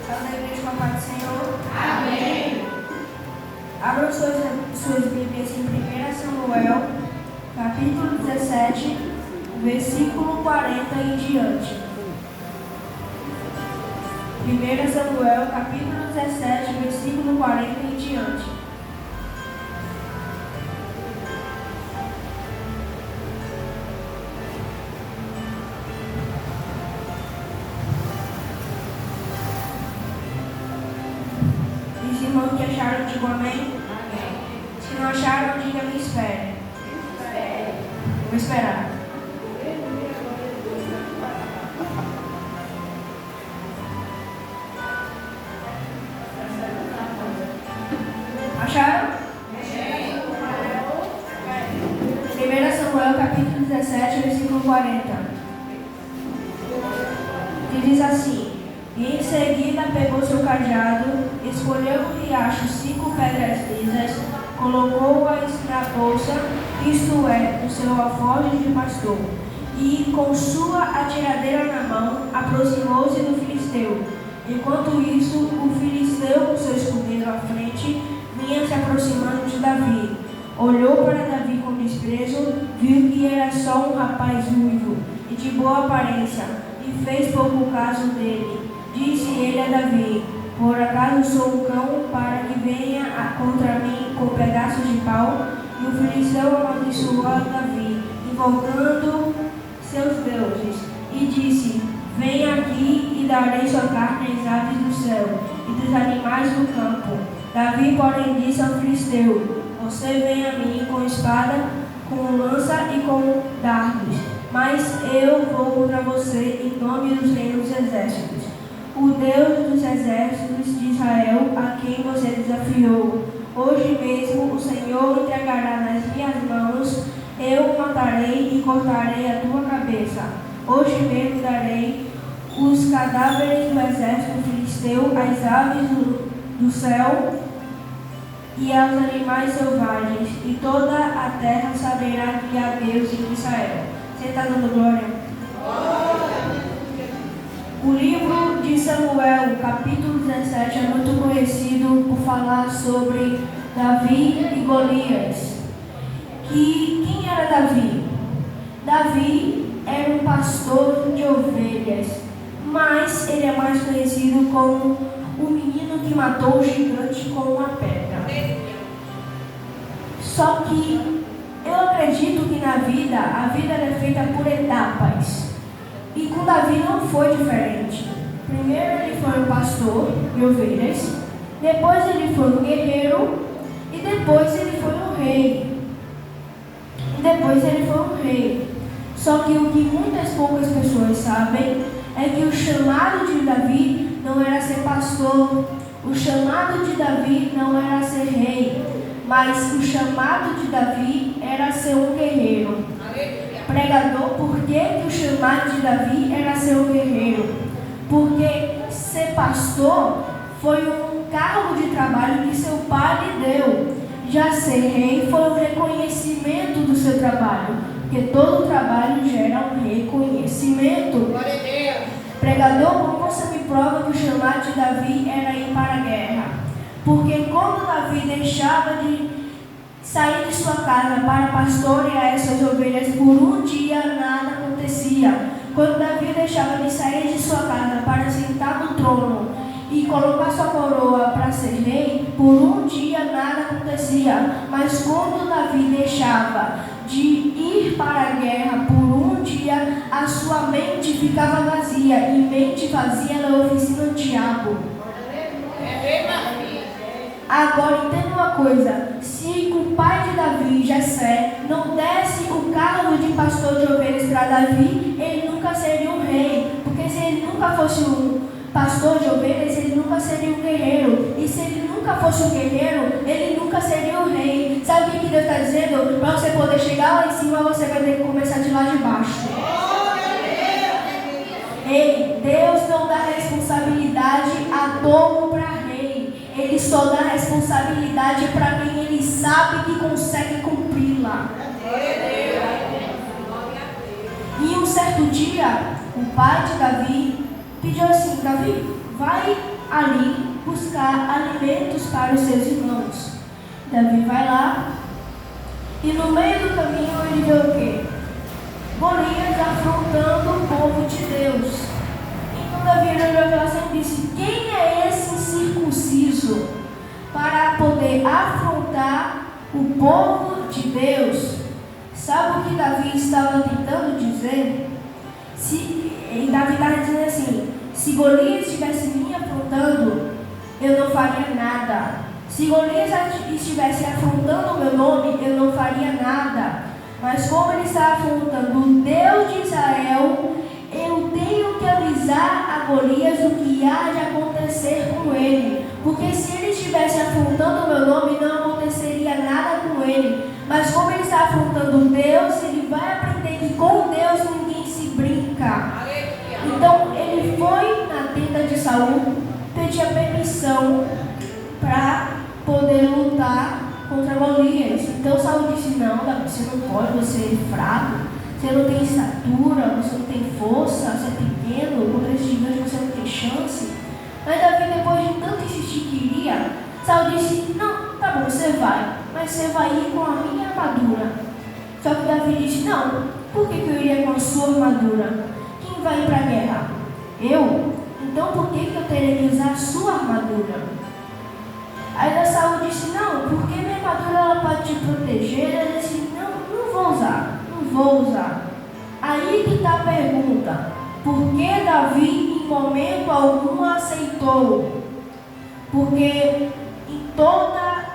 Salve a igreja com a paz do Senhor. Amém. Abram suas Bíblias em 1 Samuel, capítulo 17, versículo 40 em diante. 1 Samuel, capítulo 17, versículo 40 em diante. Os irmãos que acharam, digam amém. Amém. Se não acharam, diga me espere. Vou esperar. Acharam? 1 Samuel, capítulo 17, versículo 40. Que diz assim: E em seguida pegou seu cajado, escolheu no riacho 5 pedras lisas, colocou-as na bolsa, isto é, no seu alforje de pastor, e com sua atiradeira na mão, aproximou-se do filisteu. Enquanto isso, o filisteu, com seu escudeiro à frente, vinha se aproximando de Davi. Olhou para Davi com desprezo, viu que era só um rapaz ruivo e de boa aparência, e fez pouco caso dele. Disse ele a Davi: Por acaso sou um cão para que venha contra mim com pedaços de pau? E o filisteu amaldiçoou Davi, invocando seus deuses, e disse: Venha aqui e darei sua carne às aves do céu e dos animais do campo. Davi, porém, disse ao filisteu: Você vem a mim com espada, com lança e com dardos, mas eu vou contra você em nome dos reinos dos exércitos, o Deus dos exércitos de Israel, a quem você desafiou. Hoje mesmo o Senhor entregará nas minhas mãos, eu o matarei e cortarei a tua cabeça. Hoje mesmo darei os cadáveres do exército filisteu às aves do céu e aos animais selvagens, e toda a terra saberá que há Deus em Israel. Você está dando glória? O livro de Samuel, capítulo 17, é muito conhecido por falar sobre Davi e Golias. Quem era Davi? Davi era um pastor de ovelhas, mas ele é mais conhecido como o menino que matou o gigante com uma pedra. Só que eu acredito que na vida, a vida é feita por etapas. E com Davi não foi diferente. Primeiro ele foi um pastor de ovelhas, depois ele foi um guerreiro, e depois ele foi um rei. Só que o que muitas poucas pessoas sabem é que o chamado de Davi não era ser pastor, o chamado de Davi não era ser rei, mas o chamado de Davi era ser um guerreiro. Pregador, por que o chamado de Davi era ser um guerreiro? Porque ser pastor foi um cargo de trabalho que seu pai lhe deu. Já ser rei foi um reconhecimento do seu trabalho, porque todo trabalho gera um reconhecimento. Pregador, como você me prova que o chamado de Davi era ir para a guerra? Porque quando Davi deixava de sair de sua casa para pastorear as suas ovelhas, por um dia nada acontecia. Quando Davi deixava de sair de sua casa para sentar no trono e colocar sua coroa para ser rei, por um dia nada acontecia. Mas quando Davi deixava de ir para a guerra por um dia, a sua mente ficava vazia, e mente vazia é a oficina do diabo. Agora entenda uma coisa: se o pai de Davi, Jessé, não desse o cargo de pastor de ovelhas para Davi, ele nunca seria um rei. Porque se ele nunca fosse um pastor de ovelhas, ele nunca seria um guerreiro. E se ele nunca fosse um guerreiro, ele nunca seria um rei. Sabe o que Deus está dizendo? Para você poder chegar lá em cima, você vai ter que começar de lá de baixo. Ei, Deus não dá responsabilidade a todo para rei. Ele só dá responsabilidade para quem ele sabe que consegue cumpri-la. E um certo dia, o pai de Davi pediu assim: Davi, vai ali buscar alimentos para os seus irmãos. Davi vai lá e no meio do caminho ele vê o quê? Golias afrontando o povo de Deus. Então Davi olhou aquela cena e disse: quem é esse incircunciso para poder afrontar o povo de Deus? Sabe o que Davi estava tentando dizer? Davi estava dizendo assim: se Golias estivesse me afrontando, eu não faria nada. Se Golias estivesse afrontando o meu nome, eu não faria nada. Mas como ele está afrontando o Deus de Israel, eu tenho que avisar a Golias o que há de acontecer com ele. Porque se ele estivesse afrontando o meu nome, não aconteceria nada com ele. Mas como ele está afrontando Deus, ele vai aprender que com Deus ninguém se brinca. Então ele foi na tenda de Saul, pedia permissão para poder lutar contra Golias. Então Saul disse: não, Davi, você não pode, você é fraco, você não tem estatura, você não tem força, você é pequeno, contra esse gigante você não tem chance. Mas Davi, depois de tanto insistir que iria, Saul disse: não, tá bom, você vai, mas você vai ir com a minha armadura. Só que Davi disse: não, por que eu iria com a sua armadura? Quem vai ir para a guerra? Eu? Então por que eu teria que usar a sua armadura? Aí Saul disse: não, porque minha armadura ela pode te proteger. Ele disse: não vou usar. Aí que está a pergunta: por que Davi em momento algum aceitou? Porque em toda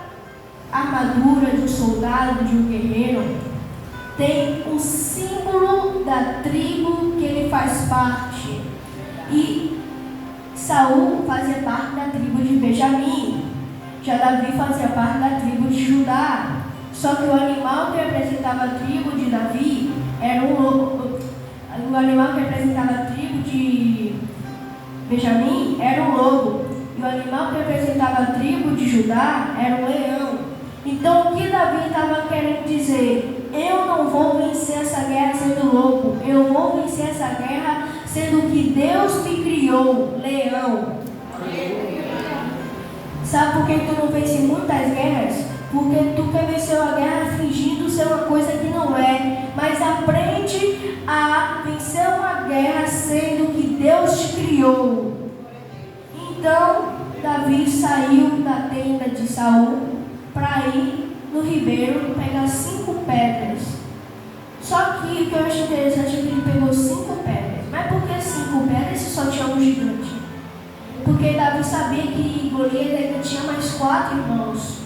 a armadura de um soldado, de um guerreiro, tem o símbolo da tribo que ele faz parte. E Saul fazia parte da tribo de Benjamim. Já Davi fazia parte da tribo de Judá. Só que o animal que representava a tribo de Davi era um lobo. O animal que representava a tribo de Benjamim era um lobo. E o animal que representava a tribo de Judá era um leão. Então o que Davi estava querendo dizer? Eu não vou vencer essa guerra sendo lobo. Eu vou vencer essa guerra sendo que Deus me criou, leão. Sabe por que tu não vence muitas guerras? Porque tu quer vencer a guerra fingindo ser uma coisa que não é. Mas aprende a vencer uma guerra sendo que Deus te criou. Então, Davi saiu da tenda de Saul para ir no ribeiro pegar 5 pedras. Só que o que eu acho interessante é que ele pegou 5 pedras. Mas por que 5 pedras se só tinha um gigante? Porque Davi sabia que Golias ainda tinha mais 4 irmãos.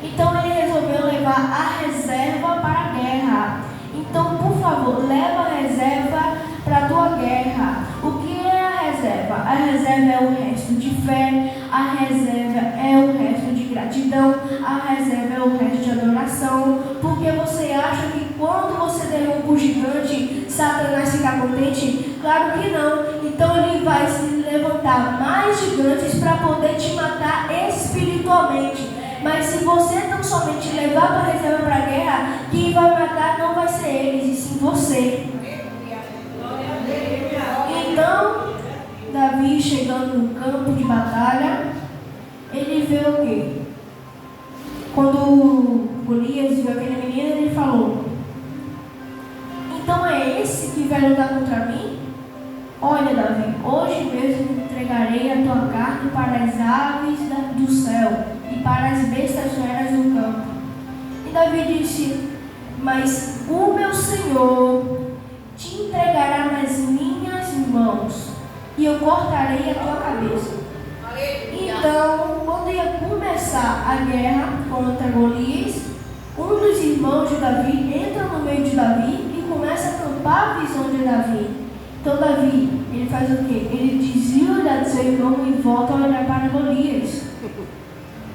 Então ele resolveu levar a reserva para a guerra. Então, por favor, leva a reserva para a tua guerra. O que é a reserva? A reserva é o resto de fé, a reserva é o resto de gratidão, a reserva é o resto de adoração. Porque você acha que quando você derruba o gigante, Satanás fica contente? Claro que não. Então ele vai se levantar mais gigantes para poder te matar espiritualmente. Mas se você tão somente levar a tua reserva para a guerra, quem vai matar não vai ser eles, e sim você. Então, Davi chegando no campo de batalha, ele vê o quê? Quando Golias viu aquele menino, ele falou: então é esse que vai lutar contra mim? Olha, Davi, hoje mesmo entregarei a tua carne para as aves do céu e para as bestas feras do campo. E Davi disse: mas o meu Senhor te entregará nas minhas mãos e eu cortarei a tua cabeça. Então, quando ia começar a guerra contra Golias, um dos irmãos de Davi entra no meio de Davi e começa a tampar a visão de Davi. Então Davi, ele faz o quê? Ele desvia o olhar do seu irmão e volta a olhar para Golias.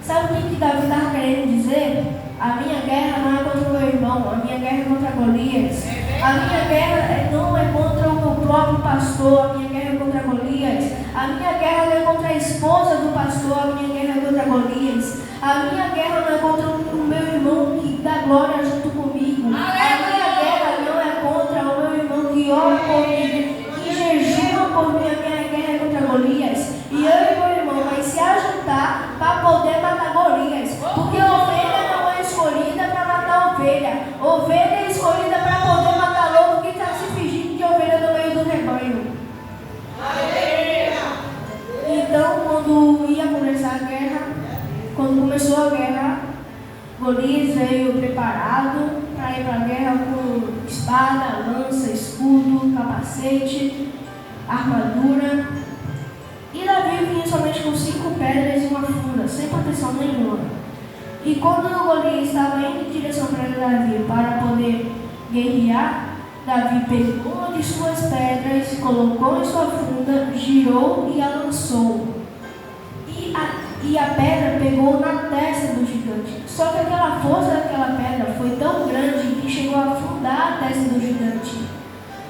Sabe o que Davi estava querendo dizer? A minha guerra não é contra o meu irmão, a minha guerra é contra Golias. A minha guerra não é contra o meu próprio pastor, a minha guerra é contra Golias. A minha guerra não é contra a esposa do pastor, a minha guerra é contra Golias. A minha guerra não é contra o meu irmão que dá glória junto comigo. A minha guerra não é contra o meu irmão que ora por mim, que jejuma por mim. A minha guerra é contra Golias. E eu e meu começou a guerra, Golias veio preparado para ir para a guerra com espada, lança, escudo, capacete, armadura. E Davi vinha somente com 5 pedras e uma funda, sem proteção nenhuma. E quando Golias estava indo em direção para Davi para poder guerrear, Davi pegou uma de suas pedras, colocou em sua funda, girou e a lançou. E a pedra pegou na testa do gigante. Só que aquela força daquela pedra foi tão grande que chegou a afundar a testa do gigante.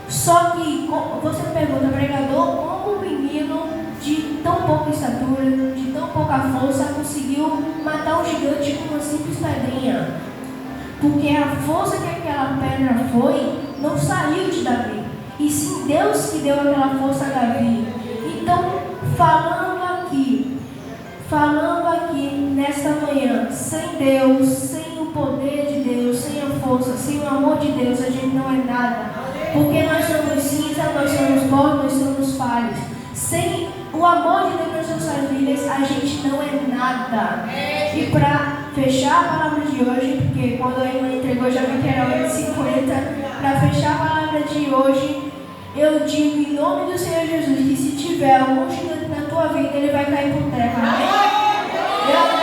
Só que você pergunta, pregador, como um menino de tão pouca estatura, de tão pouca força, conseguiu matar um gigante com uma simples pedrinha? Porque a força que aquela pedra foi, não saiu de Davi, e sim Deus que deu aquela força a Davi. Então, falando aqui nesta manhã, sem Deus, sem o poder de Deus, sem a força, sem o amor de Deus, a gente não é nada. Porque nós somos cinza, nós somos pó, nós somos falhos. Sem o amor de Deus nas nossas vidas, a gente não é nada. E para fechar a palavra de hoje, porque quando a irmã entregou já vi que era 8h50, para fechar a palavra de hoje, eu digo em nome do Senhor Jesus que se tiver algum gigante na tua vida, ele vai cair por terra. Amém?